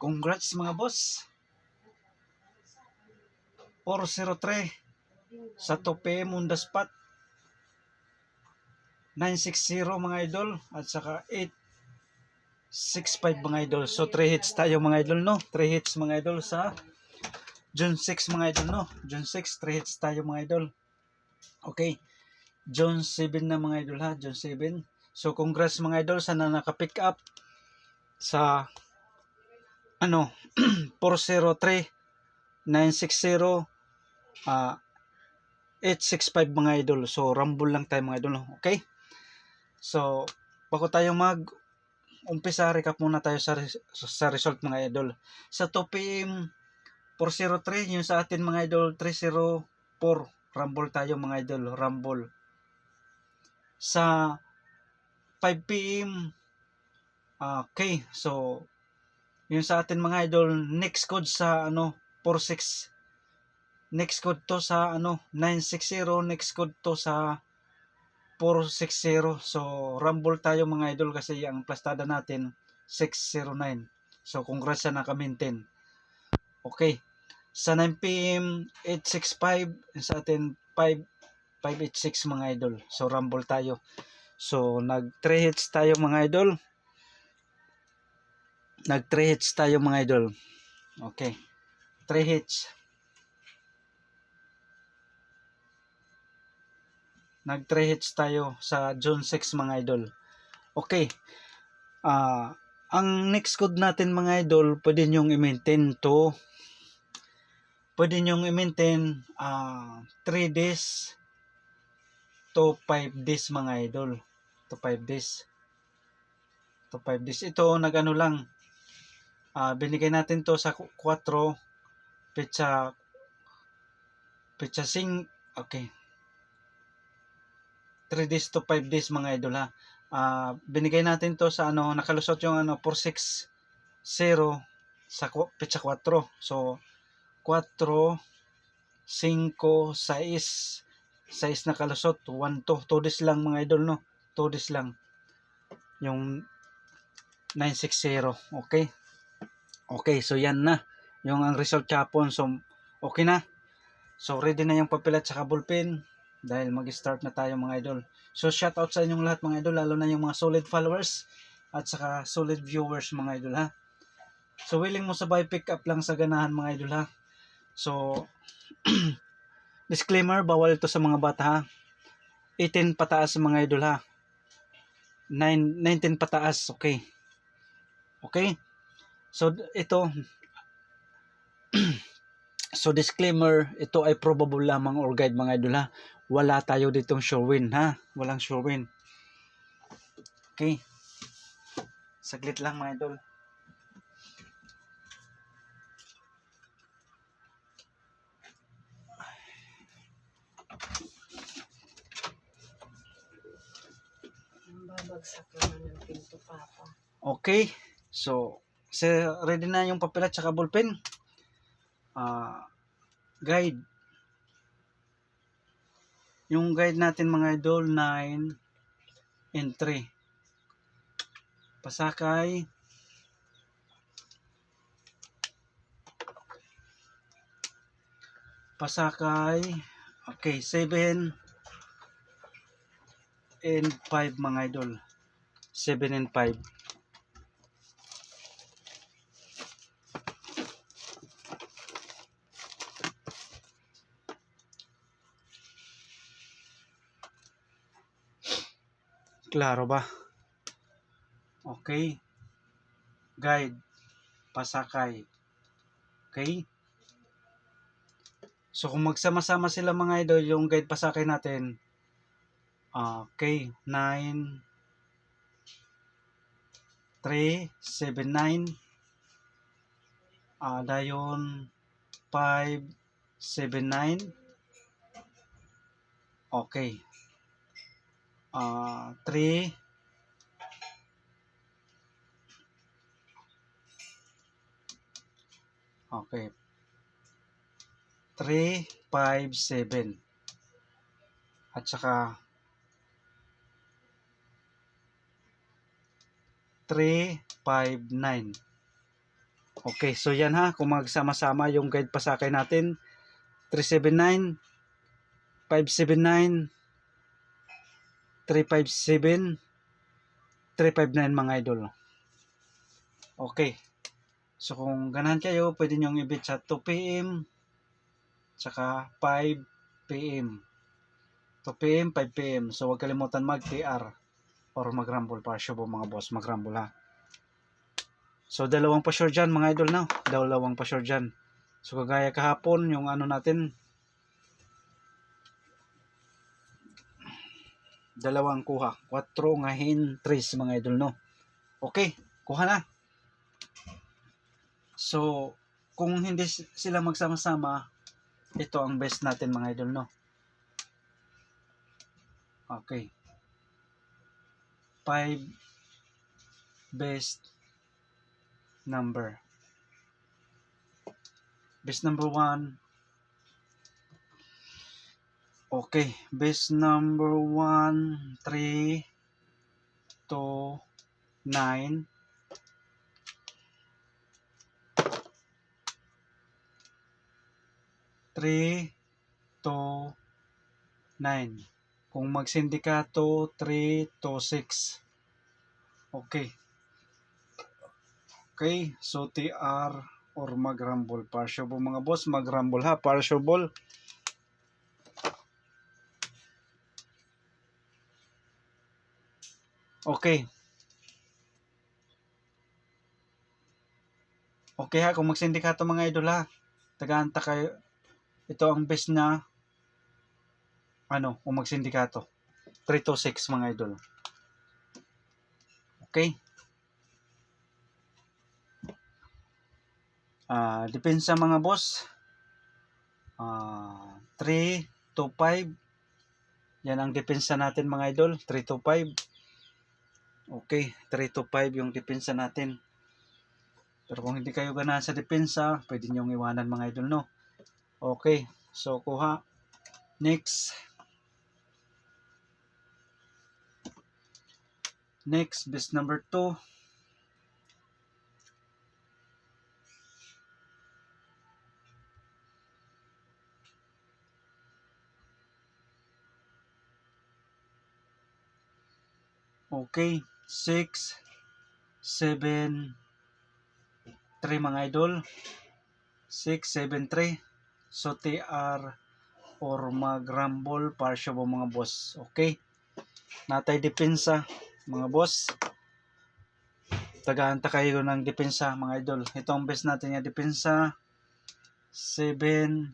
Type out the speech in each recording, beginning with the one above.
Congrats mga boss. 403 sa 2 PM on the spot. 960 mga idol at saka 865 mga idol. So 3 hits tayo mga idol, no? 3 hits mga idol sa June 6 mga idol, no? June 6, 3 hits tayo mga idol. Okay. June 7 na mga idol, ha? June 7. So congrats mga idol, sana naka-pick up sa 403 960 865 mga idol. So rumble lang tayo mga idol, no? Okay? So bago tayo umpisa, recap muna tayo sa result mga idol. Sa 2 PM 403, yung sa atin mga idol 304. Rumble tayo mga idol, rumble. Sa 5 PM okay, so yung sa atin mga idol, next code sa 46. Next code to sa 960, next code to sa 460. So rumble tayo mga idol kasi ang plastada natin 609. So congrats sa naka-maintain. Okay. Sa 9 PM 865, sa atin 586 mga idol. So rumble tayo. So nag 3 hits tayo mga idol. Nag 3 hits tayo mga idol. Okay. 3 hits. Nag 3 hits tayo sa June 6 mga idol. Okay. Ang next code natin mga idol, pwede nyong i-maintain 3 days to 5 days mga idol. To 5 days. To 5 days. Ito nagano lang. Binigay natin to sa 4 petsa 5. Okay. 3 days to 5 days mga idol, ha. Binigay natin to sa nakalusot yung 460 sa petsa 4. So 4, 5, 6 nakalusot, 1, 2 days lang mga idol, no? 2 days lang yung 960. Okay. Okay, so yan na yung ang result kapon. So okay na. So ready na yung papel at saka ballpen dahil mag-start na tayo mga idol. So shout out sa inyong lahat mga idol, lalo na yung mga solid followers at saka solid viewers mga idol, ha. So willing mo sabay pick up lang sa ganahan mga idol, ha. So disclaimer, bawal ito sa mga bata, ha. 18 pataas mga idol, ha. 19 pataas, okay. Okay? So ito so disclaimer, ito ay probable lamang or guide mga idol, ha. Wala tayo ditong sure win, ha. Walang sure win. Okay. Saglit lang mga idol. Babagsak naman ng pinto, Papa. Okay. So ready na yung papel at saka ballpen. Guide. Yung guide natin mga idol, 9 and 3. Pasakay. Okay, 7 and 5 mga idol. 7 and 5. Klaro ba? Okay. Guide. Pasakay. Okay. So kung magsama-sama sila mga idol, yung guide pasakay natin, okay, 9, 3, 7, 9, dayon 5, 7, 9, okay, 3, okay, 3, 5, 7, at saka 3, 5, 9. Okay, so yan ha, kung magsama-sama yung guide pasakay natin, 379, 579, 357, 359 mga idol. Okay, so kung ganahan kayo, pwede nyo i-bid sa 2 p.m. tsaka 5 p.m. 2 p.m., 5 p.m. So huwag kalimutan mag-TR or mag-rumble para sure mga boss, mag-rumble ha. So dalawang pa sure dyan mga idol na, dalawang pa sure dyan. So kagaya kahapon, yung ano natin, dalawang kuha, 4 ngahin 3 mga idol no. Okay, kuha na. So kung hindi sila magsama-sama, ito ang best natin mga idol no. Okay, 5 best number. Best number 1. Okay, best number 1, 3 to 9. 3 to 9. Kung magsindikato, 3 to 6. Okay. Okay, so TR or mag-rumble. Partial ball mga boss, mag-rumble ha, partial ball. Okay. Okay ha, kung magsindikato mga idol ha, tagaanta kayo. Ito ang best na kung magsindikato. 3 to 6 mga idol. Okay. Depensa mga boss. 3 to 5. Yan ang depensa natin mga idol. 3 to 5. Okay, 3 to 5 yung depensa natin. Pero kung hindi kayo ganahan sa depensa, pwede nyo iwanan mga idol no. Okay, so kuha. Next, best number 2. Okay, 6, 7, 3 mga idol. 6, 7, 3. So TR or mag-rumble partial po mga boss. Okay, natay depensa mga boss. Tagaanta kayo ng depensa mga idol. Ito ang best natin yung depensa. 7,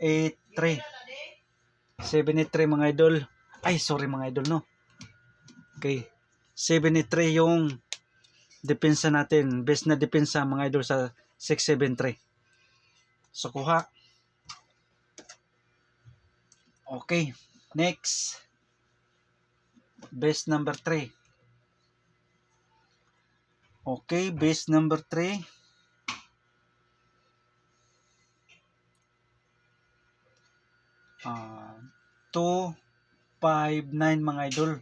8, 3. 7, 8, 3 mga idol. Ay, sorry mga idol no. Okay, 7, 8, 3 yung depensa natin. Best na depensa mga idol sa 6, 7, 3. So kuha. Okay, next. Best number 3. Okay, base number 3. 2, 5, 9 mga idol.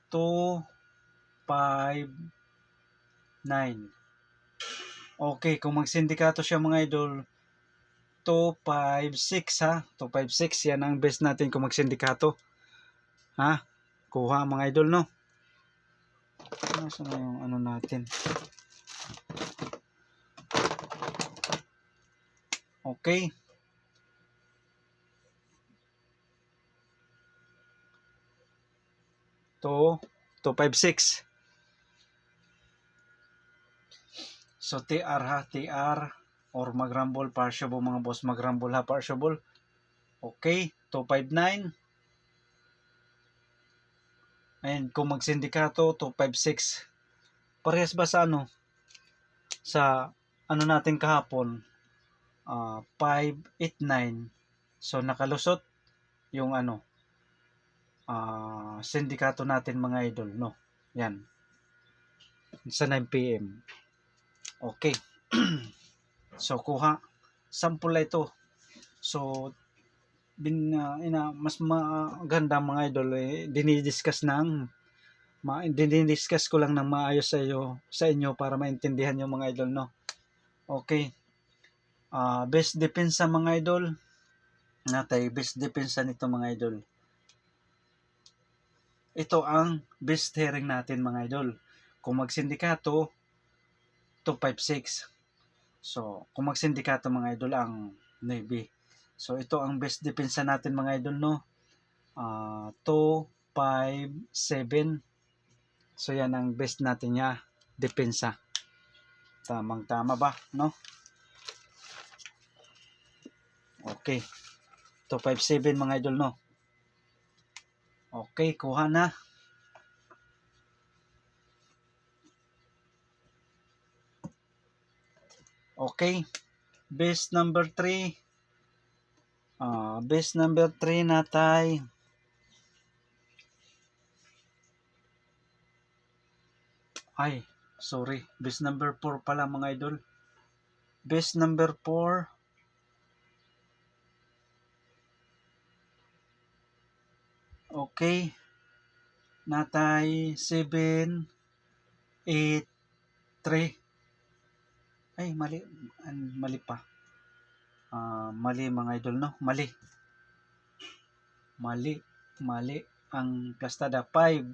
2, 5, 9. Okay, kung magsindikato siya mga idol, 2, 5, 6 ha. 2, 5, 6. Yan ang best natin kung magsindikato. Ha? Kuha mga idol no. Nasaan na yung ano natin? Okay. To 2, 5, 6. So TR ha, TR or mag-rumble partial mga boss, mag-rumble ha, partial. Okay, 2, 5, 9. And kung magsindikato, 2, 5, 6. Parehas ba sa sa natin kahapon? 5, 8, 9. So nakalusot yung sindikato natin mga idol no. Yan. Sa 9 PM. Okay. So kuha sample ito. So mas maganda mga idol dinidiscuss ng Dinidiscuss ko lang ng maayos sa inyo para maintindihan yung mga idol, no? Okay. Best depensa mga idol. Natay best depensa nito mga idol. Ito ang best hearing natin mga idol. Kung magsindikato, 256. So, kung magsindikato mga idol ang Navy. So, ito ang best depensa natin mga idol, no? 257. So, yan ang best natin niya depensa. Tamang-tama ba, no? Okay. 257 mga idol, no? Okay, kuha na. Okay. Base number 3. Base number 3 natay. Ay, sorry. Base number 4 pala mga idol. Base number 4. Okay. Natay 7, 8, 3. Ay, mali. Mali pa. Mali mga idol, no? Mali. Ang plastada 5,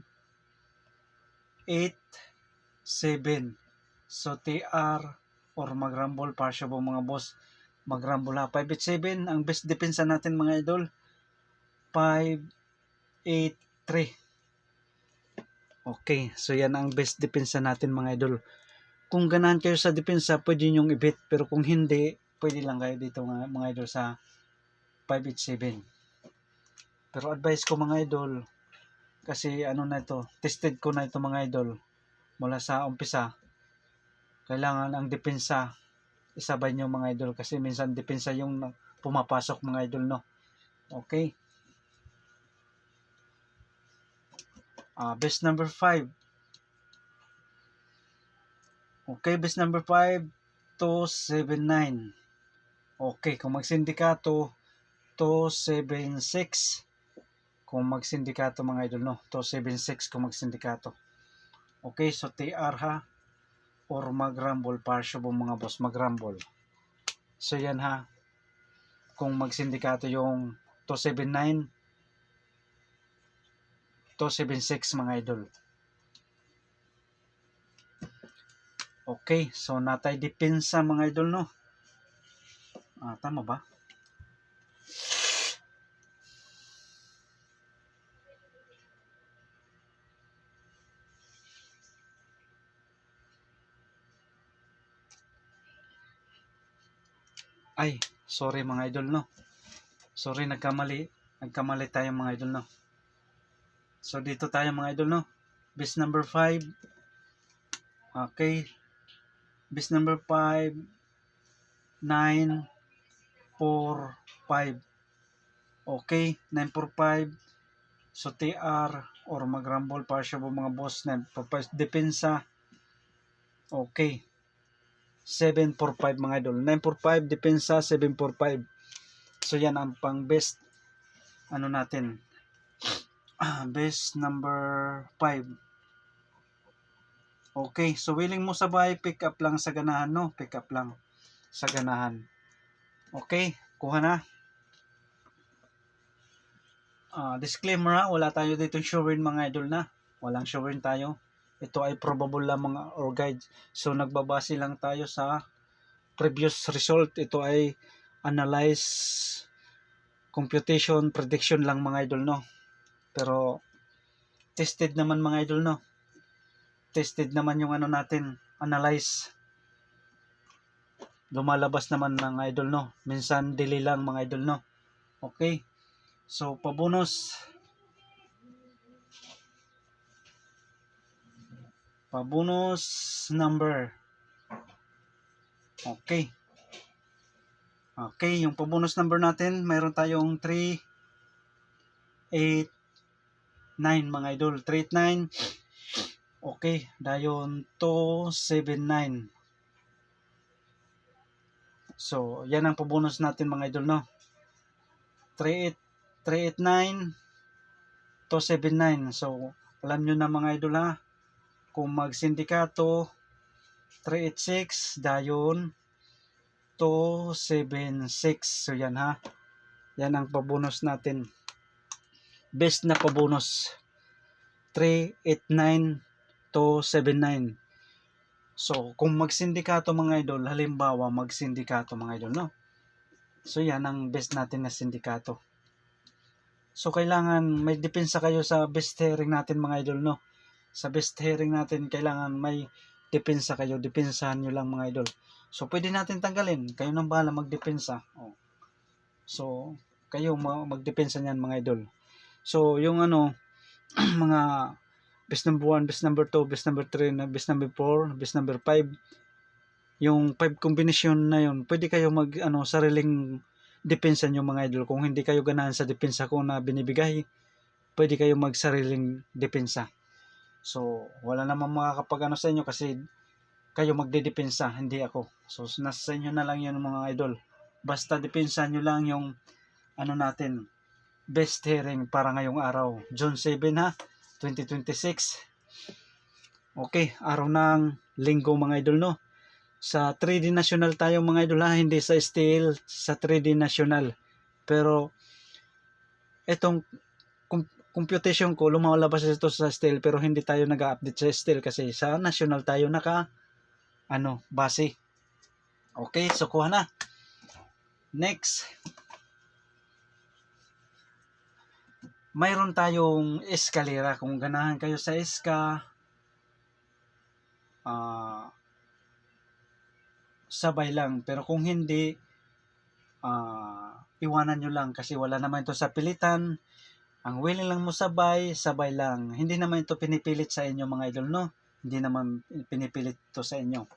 8, 7. So, TR or magrambol, partial po mga boss. Magrambol ha. 5, 8, 7. Ang best depensa natin mga idol. 5, 8, 3. Okay. So, yan ang best depensa natin mga idol. Kung ganahan kayo sa depensa, pwede nyo i-bet. Pero kung hindi, pwede lang kayo dito mga idol sa 587. Pero advice ko mga idol, kasi ano na ito, tested ko na ito mga idol. Mula sa umpisa, kailangan ang depensa, isabay nyo mga idol. Kasi minsan depensa yung pumapasok mga idol, no? Okay. Best number 5. Okay, best number 5, 279. Okay, kung magsindikato, 276. Kung magsindikato mga idol, no? 276 kung magsindikato. Okay, so TR ha. Or magrambol, partial po mga boss, magrambol. So yan ha. Kung magsindikato yung 279, 276 mga idol. Okay, so natay depensa mga idol, no? Tama ba? Ay, sorry mga idol, no? Sorry, nagkamali tayo mga idol, no? So dito tayo mga idol, no? Base number 5. Okay. Base number 5, 9, 4, 5. Okay, 945. So TR or magrambol, partial po mga boss, 945 depensa. Okay. 745 mga idol. 945 depensa, 745. So yan ang pang best ano natin. Best number 5. Okay, so willing mo sabay, pick up lang sa ganahan, no? Pick up lang sa ganahan. Okay, kuha na. Disclaimer ha, wala tayo dito sure mga idol na. Walang sure tayo. Ito ay probable lang mga or guide. So nagbabase lang tayo sa previous result. Ito ay analyze, computation, prediction lang mga idol, no? Pero tested naman mga idol, no? Tested naman yung ano natin, analyze. Lumalabas naman mga idol, no? Minsan delay lang mga idol, no? Okay. So pabonus number. Okay. Okay, yung pabonus number natin, mayroon tayong 3, 8, 9 mga idol. 3, 8, 9. Okay, dayon 2, 7, 9. So, yan ang pabonus natin mga idol, no? 3, 8, 9, 2, 7, 9. So, alam nyo na mga idol ha, kung magsindikato 386 dayon 276. So yan ha, yan ang pabonus natin, best na pabonus 389 279. So kung magsindikato mga idol, halimbawa magsindikato mga idol, no, so yan ang best natin na sindikato. So kailangan may depensa kayo sa best hearing natin mga idol, no. Sa best hearing natin kailangan may depensa kayo, depensahan nyo lang mga idol. So pwede natin tanggalin, kayo nang bahala magdepensa. Oh. So kayo magdepensa niyan mga idol. So yung ano mga best number 1, best number 2, best number 3, best number 4, best number 5, yung 5 combination na yun, pwede kayo mag sariling depensa nyo mga idol. Kung hindi kayo ganahan sa depensa ko na binibigay, pwede kayo magsariling depensa. So wala namang makakapag sa inyo kasi kayo magdedepensa, hindi ako. So nasa sa inyo na lang yun mga idol. Basta depensa nyo lang yung natin, best hearing para ngayong araw, June 7 ha, 2026. Okay, araw ng linggo mga idol, no. Sa 3D National tayo mga idol ha, hindi sa steel, sa 3D National. Pero itong computation ko, lumalabas ito sa steel, pero hindi tayo nag-update sa steel kasi sa national tayo base. Okay, so kuha na. Next, mayroon tayong eskalera. Kung ganahan kayo sa sabay lang, pero kung hindi, iwanan nyo lang kasi wala naman ito sa pilitan. Ang willing lang mo sabay lang. Hindi naman ito pinipilit sa inyo mga idol, no. Hindi naman pinipilit ito sa inyo.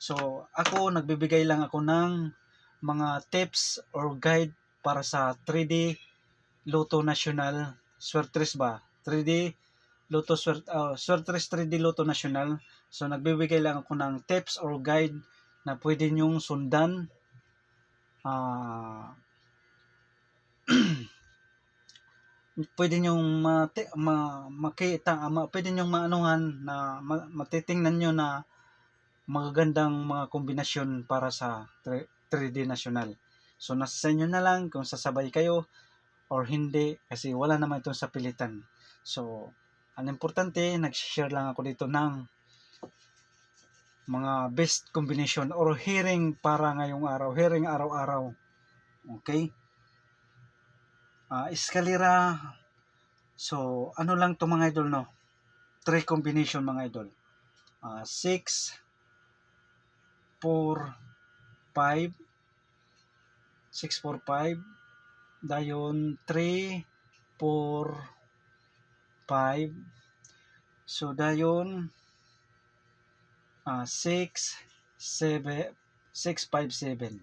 So ako nagbibigay lang ako ng mga tips or guide para sa 3D Lotto National Swertres ba, 3D Lotto Swertres 3D Lotto National. So nagbibigay lang ako ng tips or guide na pwede nyong sundan, pwede nyong makita, pwede nyong maanuhan na matitingnan nyo na magagandang mga kombinasyon para sa 3D National. So nasa sa inyo na lang kung sasabay kayo or hindi kasi wala naman itong sa pilitan. So ang importante, nag-share lang ako dito ng mga best combination or hearing para ngayong araw, hearing araw-araw. Okay, eskalera. So ano lang to mga idol, no, 3 combination mga idol, 6 4 5 6 4 5 dayon 3 4 5. So dayon 6 7 6 5 7.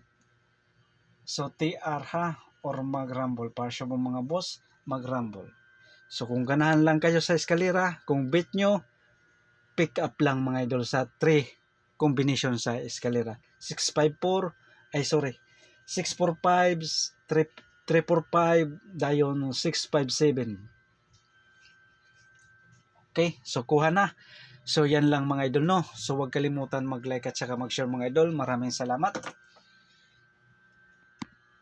So TR ha, or mag-rumble para sa mga boss, mag-rumble. So kung ganahan lang kayo sa eskalera, kung beat nyo, pick up lang mga idol sa 3 combination sa eskalera. 6-5-4, 6-4-5, 3-4-5, dayon 6-5-7. Okay, so kuha na. So yan lang mga idol, no. So huwag kalimutan mag-like at saka mag-share mga idol. Maraming salamat.